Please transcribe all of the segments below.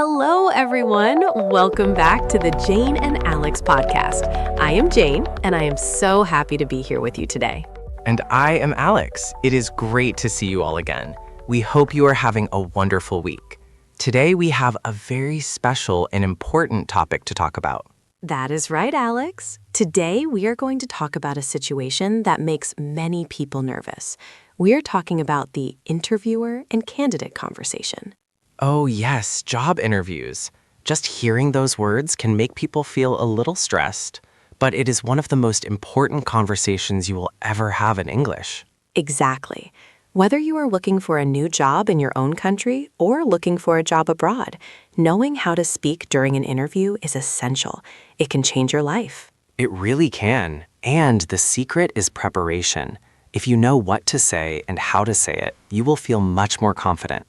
Hello, everyone. Welcome back to the Jane and Alex podcast. I am Jane, and I am so happy to be here with you today. And I am Alex. It is great to see you all again. We hope you are having a wonderful week. Today, we have a very special and important topic to talk about. That is right, Alex. Today, we are going to talk about a situation that makes many people nervous. We are talking about the interviewer and candidate conversation. Oh yes, job interviews. Just hearing those words can make people feel a little stressed, but it is one of the most important conversations you will ever have in English. Exactly. Whether you are looking for a new job in your own country or looking for a job abroad, knowing how to speak during an interview is essential. It can change your life. It really can. And the secret is preparation. If you know what to say and how to say it, you will feel much more confident.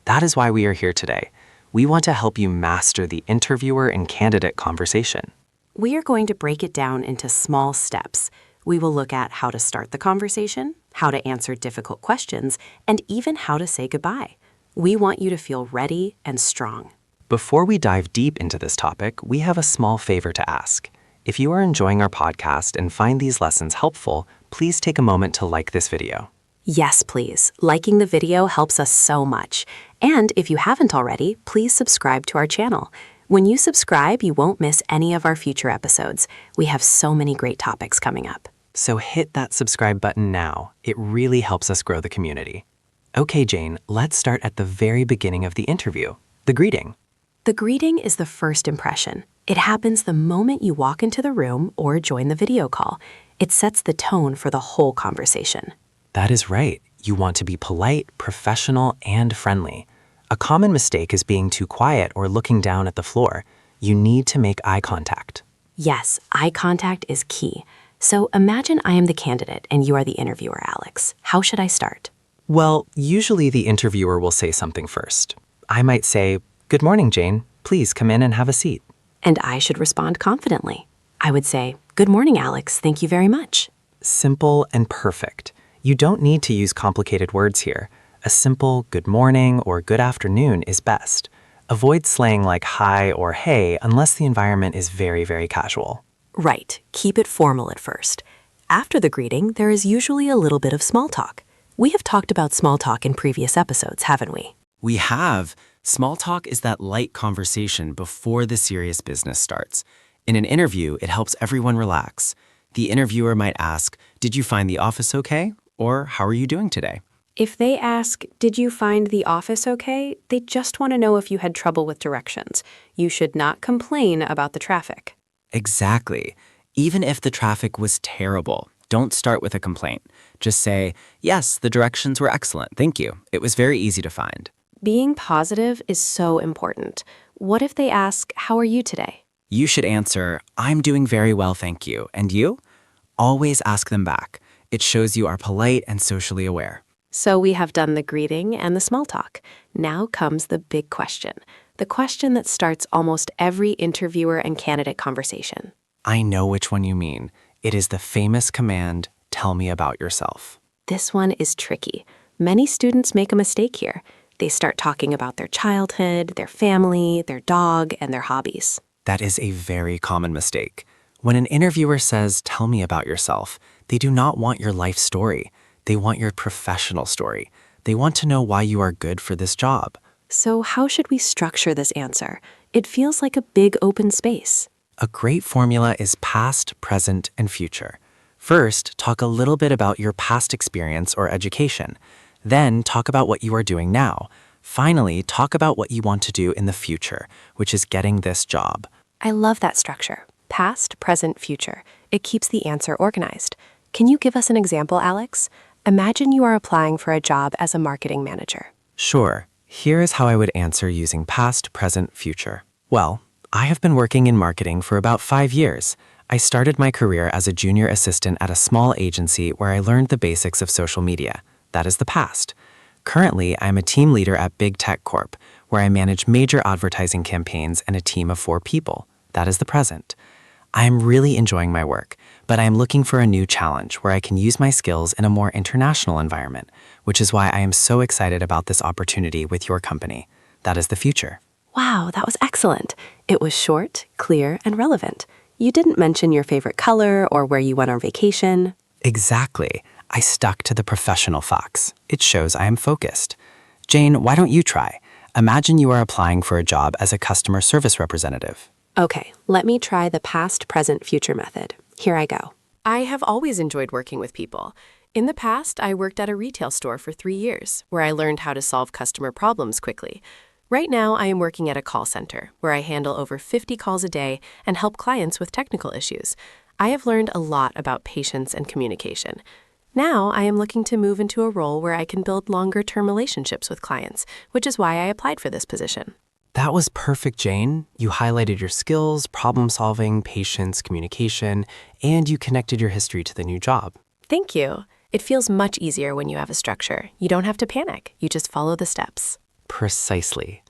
That is why we are here today. We want to help you master the interviewer and candidate conversation. We are going to break it down into small steps. We will look at how to start the conversation, how to answer difficult questions, and even how to say goodbye. We want you to feel ready and strong. Before we dive deep into this topic, we have a small favor to ask. If you are enjoying our podcast and find these lessons helpful, please take a moment to like this video. Yes, please. Liking the video helps us so much. And if you haven't already, please subscribe to our channel. When you subscribe, you won't miss any of our future episodes. We have so many great topics coming up. So hit that subscribe button now. It really helps us grow the community. Okay, Jane, let's start at the very beginning of the interview, the greeting. The greeting is the first impression. It happens the moment you walk into the room or join the video call. It sets the tone for the whole conversation. That is right. You want to be polite, professional, and friendly. A common mistake is being too quiet or looking down at the floor. You need to make eye contact. Yes, eye contact is key. So imagine I am the candidate and you are the interviewer, Alex. How should I start? Well, usually the interviewer will say something first. I might say, "Good morning, Jane. Please come in and have a seat." And I should respond confidently. I would say, "Good morning, Alex. Thank you very much." Simple and perfect. You don't need to use complicated words here. A simple good morning or good afternoon is best. Avoid slang like hi or hey unless the environment is very, very casual. Right. Keep it formal at first. After the greeting, there is usually a little bit of small talk. We have talked about small talk in previous episodes, haven't we? We have. Small talk is that light conversation before the serious business starts. In an interview, it helps everyone relax. The interviewer might ask, "Did you find the office okay?" Or, "How are you doing today?" If they ask, "Did you find the office okay?" they just want to know if you had trouble with directions. You should not complain about the traffic. Exactly. Even if the traffic was terrible, don't start with a complaint. Just say, "Yes, the directions were excellent. Thank you. It was very easy to find." Being positive is so important. What if they ask, "How are you today?" You should answer, "I'm doing very well, thank you. And you?" Always ask them back. It shows you are polite and socially aware. So we have done the greeting and the small talk. Now comes the big question. The question that starts almost every interviewer and candidate conversation. I know which one you mean. It is the famous command, "Tell me about yourself." This one is tricky. Many students make a mistake here. They start talking about their childhood, their family, their dog, and their hobbies. That is a very common mistake. When an interviewer says, "Tell me about yourself," they do not want your life story. They want your professional story. They want to know why you are good for this job. So how should we structure this answer? It feels like a big open space. A great formula is past, present, and future. First, talk a little bit about your past experience or education. Then, talk about what you are doing now. Finally, talk about what you want to do in the future, which is getting this job. I love that structure. Past, present, future. It keeps the answer organized. Can you give us an example, Alex? Imagine you are applying for a job as a marketing manager. Sure. Here is how I would answer using past, present, future. Well, I have been working in marketing for about 5 years. I started my career as a junior assistant at a small agency where I learned the basics of social media. That is the past. Currently, I am a team leader at Big Tech Corp, where I manage major advertising campaigns and a team of 4 people. That is the present. I am really enjoying my work, but I am looking for a new challenge where I can use my skills in a more international environment, which is why I am so excited about this opportunity with your company. That is the future. Wow, that was excellent. It was short, clear, and relevant. You didn't mention your favorite color or where you went on vacation. Exactly. I stuck to the professional facts. It shows I am focused. Jane, why don't you try? Imagine you are applying for a job as a customer service representative. Okay, let me try the past, present, future method. Here I go. I have always enjoyed working with people. In the past, I worked at a retail store for 3 years, where I learned how to solve customer problems quickly. Right now, I am working at a call center, where I handle over 50 calls a day and help clients with technical issues. I have learned a lot about patience and communication. Now, I am looking to move into a role where I can build longer-term relationships with clients, which is why I applied for this position. That was perfect, Jane. You highlighted your skills, problem solving, patience, communication, and you connected your history to the new job. Thank you. It feels much easier when you have a structure. You don't have to panic. You just follow the steps. Precisely.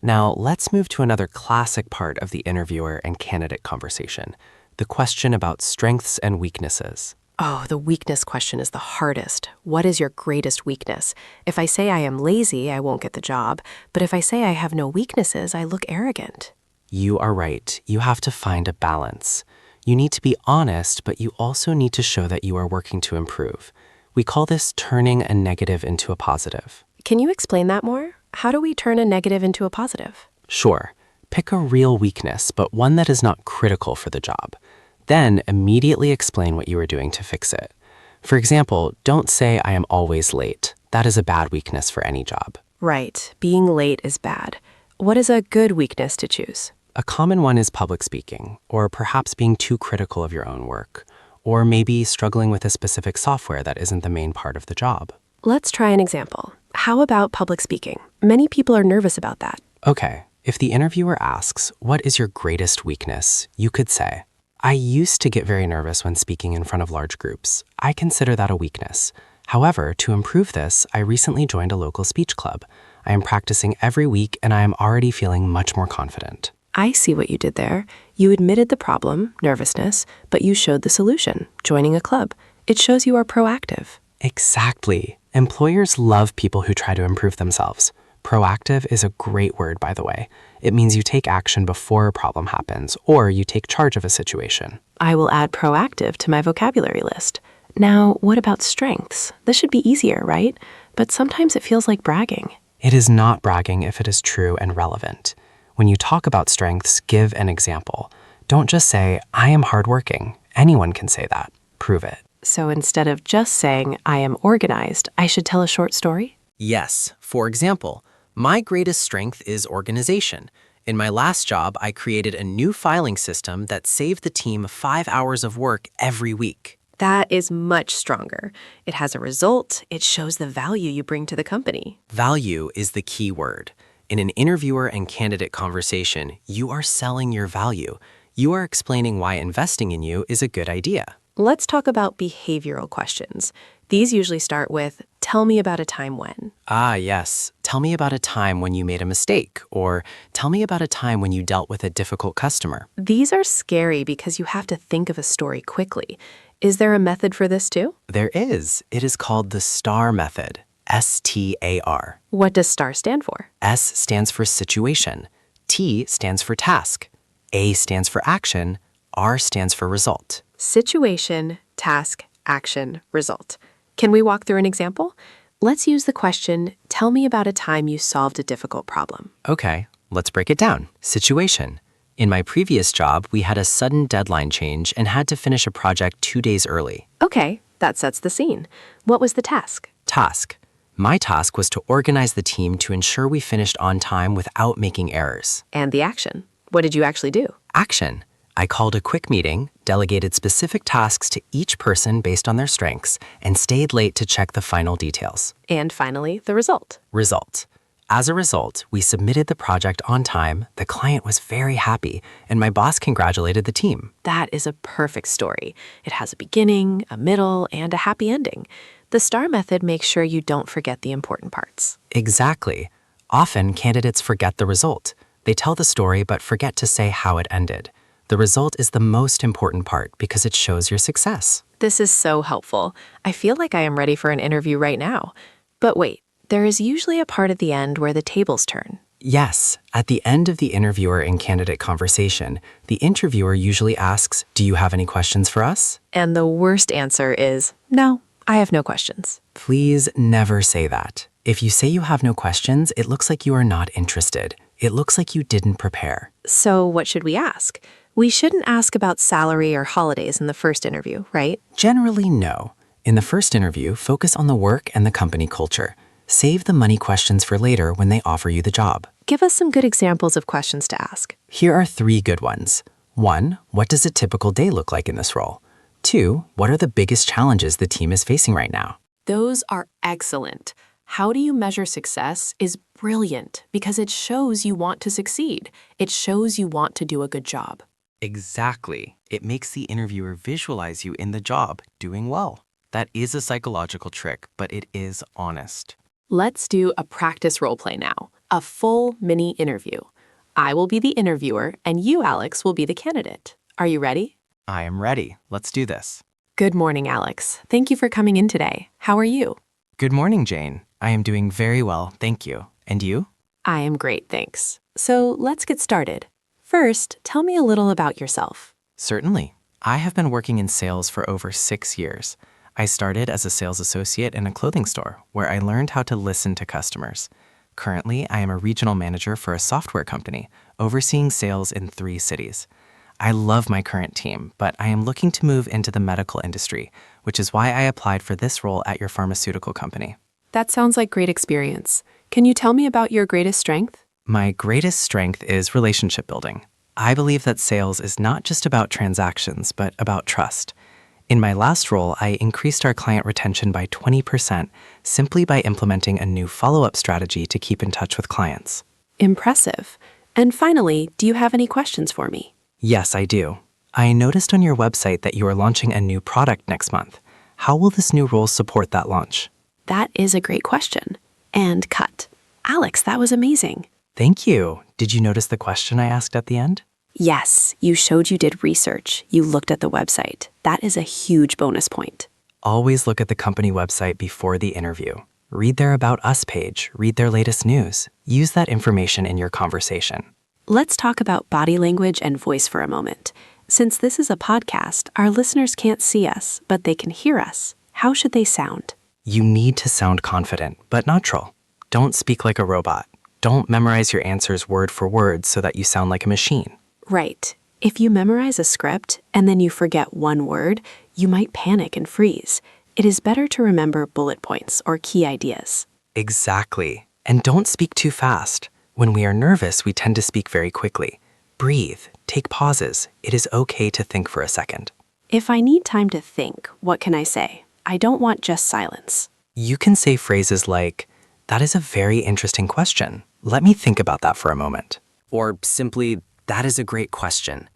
Now, let's move to another classic part of the interviewer and candidate conversation, the question about strengths and weaknesses. Oh, the weakness question is the hardest. What is your greatest weakness? If I say I am lazy, I won't get the job. But if I say I have no weaknesses, I look arrogant. You are right. You have to find a balance. You need to be honest, but you also need to show that you are working to improve. We call this turning a negative into a positive. Can you explain that more? How do we turn a negative into a positive? Sure. Pick a real weakness, but one that is not critical for the job. Then immediately explain what you are doing to fix it. For example, don't say I am always late. That is a bad weakness for any job. Right. Being late is bad. What is a good weakness to choose? A common one is public speaking, or perhaps being too critical of your own work, or maybe struggling with a specific software that isn't the main part of the job. Let's try an example. How about public speaking? Many people are nervous about that. Okay, if the interviewer asks, what is your greatest weakness? You could say, I used to get very nervous when speaking in front of large groups. I consider that a weakness. However, to improve this, I recently joined a local speech club. I am practicing every week and I am already feeling much more confident. I see what you did there. You admitted the problem, nervousness, but you showed the solution, joining a club. It shows you are proactive. Exactly. Employers love people who try to improve themselves. Proactive is a great word, by the way. It means you take action before a problem happens, or you take charge of a situation. I will add proactive to my vocabulary list. Now, what about strengths? This should be easier, right? But sometimes it feels like bragging. It is not bragging if it is true and relevant. When you talk about strengths, give an example. Don't just say, I am hardworking. Anyone can say that. Prove it. So instead of just saying, I am organized, I should tell a short story? Yes. For example, my greatest strength is organization. In my last job, I created a new filing system that saved the team 5 hours of work every week. That is much stronger. It has a result. It shows the value you bring to the company. Value is the key word. In an interviewer and candidate conversation, you are selling your value. You are explaining why investing in you is a good idea. Let's talk about behavioral questions. These usually start with, tell me about a time when. Ah, yes. Tell me about a time when you made a mistake, or tell me about a time when you dealt with a difficult customer. These are scary because you have to think of a story quickly. Is there a method for this too? There is. It is called the STAR method. STAR. What does STAR stand for? S stands for situation. T stands for task. A stands for action. R stands for result. Situation, task, action, result. Can we walk through an example? Let's use the question, tell me about a time you solved a difficult problem. Okay, let's break it down. Situation. In my previous job, we had a sudden deadline change and had to finish a project 2 days early. Okay, that sets the scene. What was the task? Task. My task was to organize the team to ensure we finished on time without making errors. And the action. What did you actually do? Action. I called a quick meeting, delegated specific tasks to each person based on their strengths, and stayed late to check the final details. And finally, the result. Result. As a result, we submitted the project on time, the client was very happy, and my boss congratulated the team. That is a perfect story. It has a beginning, a middle, and a happy ending. The STAR method makes sure you don't forget the important parts. Exactly. Often, candidates forget the result. They tell the story but forget to say how it ended. The result is the most important part because it shows your success. This is so helpful. I feel like I am ready for an interview right now. But wait, there is usually a part at the end where the tables turn. Yes, at the end of the interviewer and candidate conversation, the interviewer usually asks, "Do you have any questions for us?" And the worst answer is, no, I have no questions. Please never say that. If you say you have no questions, it looks like you are not interested. It looks like you didn't prepare. So what should we ask? We shouldn't ask about salary or holidays in the first interview, right? Generally, no. In the first interview, focus on the work and the company culture. Save the money questions for later when they offer you the job. Give us some good examples of questions to ask. Here are 3 good ones. 1, what does a typical day look like in this role? 2, what are the biggest challenges the team is facing right now? Those are excellent. How do you measure success is brilliant because it shows you want to succeed. It shows you want to do a good job. Exactly. It makes the interviewer visualize you in the job, doing well. That is a psychological trick, but it is honest. Let's do a practice role play now, a full mini interview. I will be the interviewer and you, Alex, will be the candidate. Are you ready? I am ready. Let's do this. Good morning, Alex. Thank you for coming in today. How are you? Good morning, Jane. I am doing very well, thank you. And you? I am great, thanks. So let's get started. First, tell me a little about yourself. Certainly. I have been working in sales for over 6 years. I started as a sales associate in a clothing store where I learned how to listen to customers. Currently, I am a regional manager for a software company, overseeing sales in 3 cities. I love my current team, but I am looking to move into the medical industry, which is why I applied for this role at your pharmaceutical company. That sounds like great experience. Can you tell me about your greatest strength? My greatest strength is relationship building. I believe that sales is not just about transactions, but about trust. In my last role, I increased our client retention by 20% simply by implementing a new follow-up strategy to keep in touch with clients. Impressive. And finally, do you have any questions for me? Yes, I do. I noticed on your website that you are launching a new product next month. How will this new role support that launch? That is a great question. And cut. Alex, that was amazing. Thank you. Did you notice the question I asked at the end? Yes, you showed you did research. You looked at the website. That is a huge bonus point. Always look at the company website before the interview. Read their About Us page, read their latest news. Use that information in your conversation. Let's talk about body language and voice for a moment. Since this is a podcast, our listeners can't see us, but they can hear us. How should they sound? You need to sound confident, but neutral. Don't speak like a robot. Don't memorize your answers word for word so that you sound like a machine. Right. If you memorize a script and then you forget one word, you might panic and freeze. It is better to remember bullet points or key ideas. Exactly. And don't speak too fast. When we are nervous, we tend to speak very quickly. Breathe. Take pauses. It is okay to think for a second. If I need time to think, what can I say? I don't want just silence. You can say phrases like, "That is a very interesting question. Let me think about that for a moment." Or simply, "That is a great question."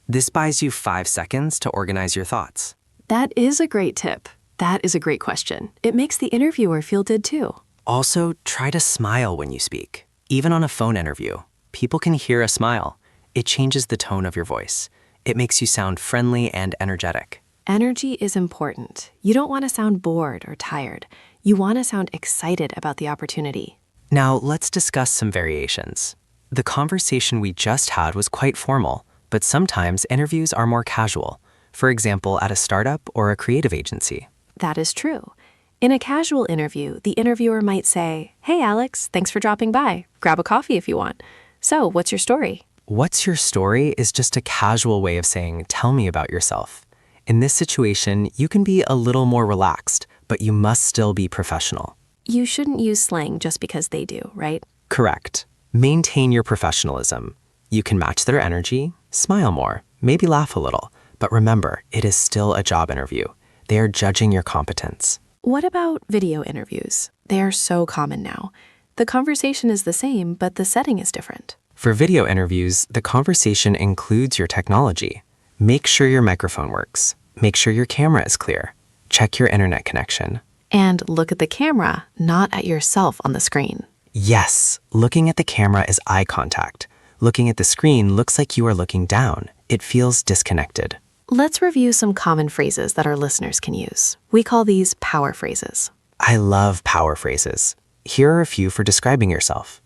This buys you 5 seconds to organize your thoughts. That is a great tip. That is a great question. It makes the interviewer feel good too. Also, try to smile when you speak. Even on a phone interview, people can hear a smile. It changes the tone of your voice. It makes you sound friendly and energetic. Energy is important. You don't want to sound bored or tired. You want to sound excited about the opportunity. Now, let's discuss some variations. The conversation we just had was quite formal, but sometimes interviews are more casual. For example, at a startup or a creative agency. That is true. In a casual interview, the interviewer might say, "Hey, Alex, thanks for dropping by. Grab a coffee if you want. So, what's your story?" What's your story is just a casual way of saying, "Tell me about yourself." In this situation, you can be a little more relaxed, but you must still be professional. You shouldn't use slang just because they do, right? Correct. Maintain your professionalism. You can match their energy, smile more, maybe laugh a little, but remember, it is still a job interview. They are judging your competence. What about video interviews? They are so common now. The conversation is the same, but the setting is different. For video interviews, the conversation includes your technology. Make sure your microphone works. Make sure your camera is clear. Check your internet connection. And look at the camera, not at yourself on the screen. Yes, looking at the camera is eye contact. Looking at the screen looks like you are looking down. It feels disconnected. Let's review some common phrases that our listeners can use. We call these power phrases. I love power phrases. Here are a few for describing yourself.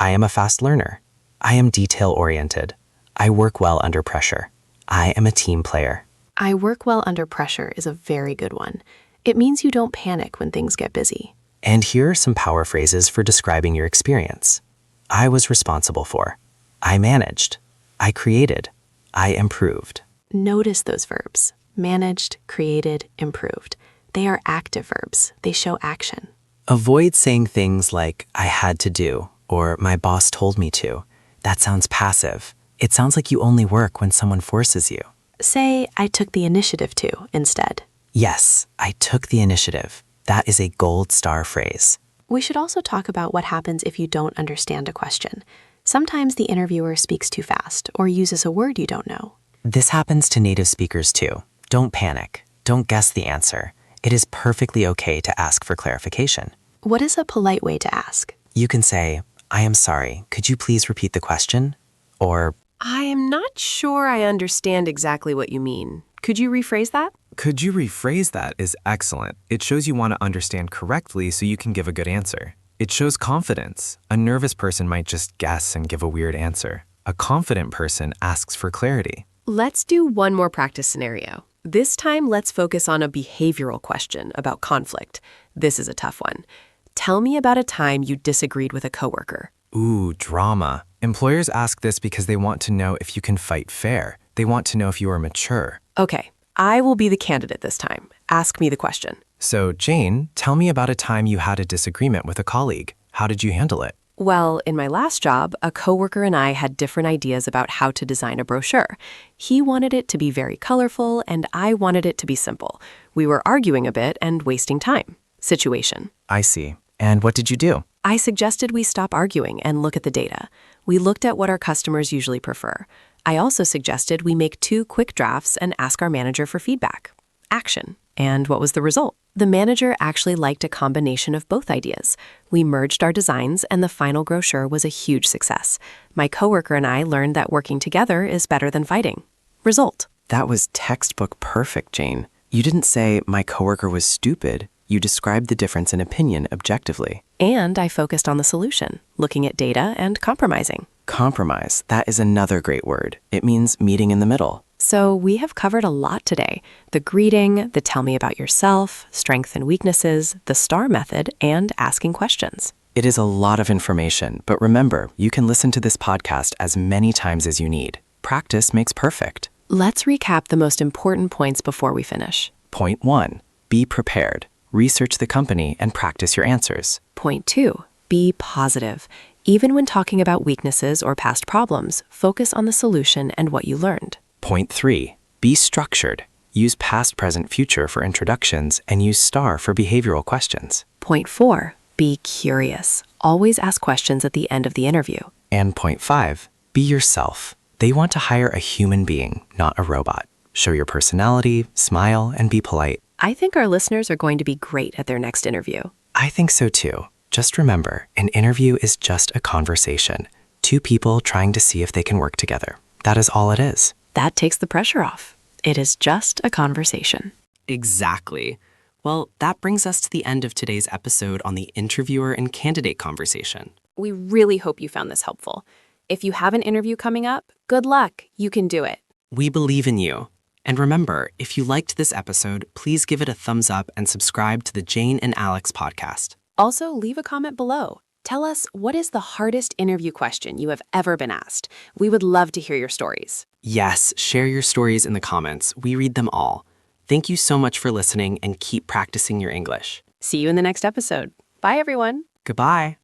I am a fast learner. I am detail-oriented. I work well under pressure. I am a team player. I work well under pressure is a very good one. It means you don't panic when things get busy. And here are some power phrases for describing your experience. I was responsible for. I managed. I created. I improved. Notice those verbs. Managed, created, improved. They are active verbs. They show action. Avoid saying things like, I had to do, or my boss told me to. That sounds passive. It sounds like you only work when someone forces you. Say, I took the initiative to, instead. Yes, I took the initiative. That is a gold star phrase. We should also talk about what happens if you don't understand a question. Sometimes the interviewer speaks too fast or uses a word you don't know. This happens to native speakers too. Don't panic. Don't guess the answer. It is perfectly okay to ask for clarification. What is a polite way to ask? You can say, I am sorry, could you please repeat the question? Or, I am not sure I understand exactly what you mean. Could you rephrase that? Could you rephrase that is excellent. It shows you want to understand correctly so you can give a good answer. It shows confidence. A nervous person might just guess and give a weird answer. A confident person asks for clarity. Let's do one more practice scenario. This time, let's focus on a behavioral question about conflict. This is a tough one. Tell me about a time you disagreed with a coworker. Ooh, drama. Employers ask this because they want to know if you can fight fair. They want to know if you are mature. Okay, I will be the candidate this time. Ask me the question. So, Jane, tell me about a time you had a disagreement with a colleague. How did you handle it? Well, in my last job, a coworker and I had different ideas about how to design a brochure. He wanted it to be very colorful, and I wanted it to be simple. We were arguing a bit and wasting time. Situation. I see. And what did you do? I suggested we stop arguing and look at the data. We looked at what our customers usually prefer. I also suggested we make 2 quick drafts and ask our manager for feedback. Action. And what was the result? The manager actually liked a combination of both ideas. We merged our designs, and the final brochure was a huge success. My coworker and I learned that working together is better than fighting. Result. that was textbook perfect, Jane. You didn't say my coworker was stupid. You described the difference in opinion objectively. And I focused on the solution, looking at data and compromising. Compromise, that is another great word. It means meeting in the middle. So we have covered a lot today. The greeting, the tell me about yourself, strengths and weaknesses, the STAR method, and asking questions. It is a lot of information, but remember, you can listen to this podcast as many times as you need. Practice makes perfect. Let's recap the most important points before we finish. Point 1, be prepared. Research the company and practice your answers. Point 2, be positive. Even when talking about weaknesses or past problems, focus on the solution and what you learned. Point 3, be structured. Use past, present, future for introductions and use STAR for behavioral questions. Point 4, be curious. Always ask questions at the end of the interview. And point 5, be yourself. They want to hire a human being, not a robot. Show your personality, smile, and be polite. I think our listeners are going to be great at their next interview. I think so too. Just remember, an interview is just a conversation. Two people trying to see if they can work together. That is all it is. That takes the pressure off. It is just a conversation. Exactly. Well, that brings us to the end of today's episode on the interviewer and candidate conversation. We really hope you found this helpful. If you have an interview coming up, good luck. You can do it. We believe in you. And remember, if you liked this episode, please give it a thumbs up and subscribe to the Jane and Alex podcast. Also, leave a comment below. Tell us, what is the hardest interview question you have ever been asked? We would love to hear your stories. Yes, share your stories in the comments. We read them all. Thank you so much for listening and keep practicing your English. See you in the next episode. Bye, everyone. Goodbye.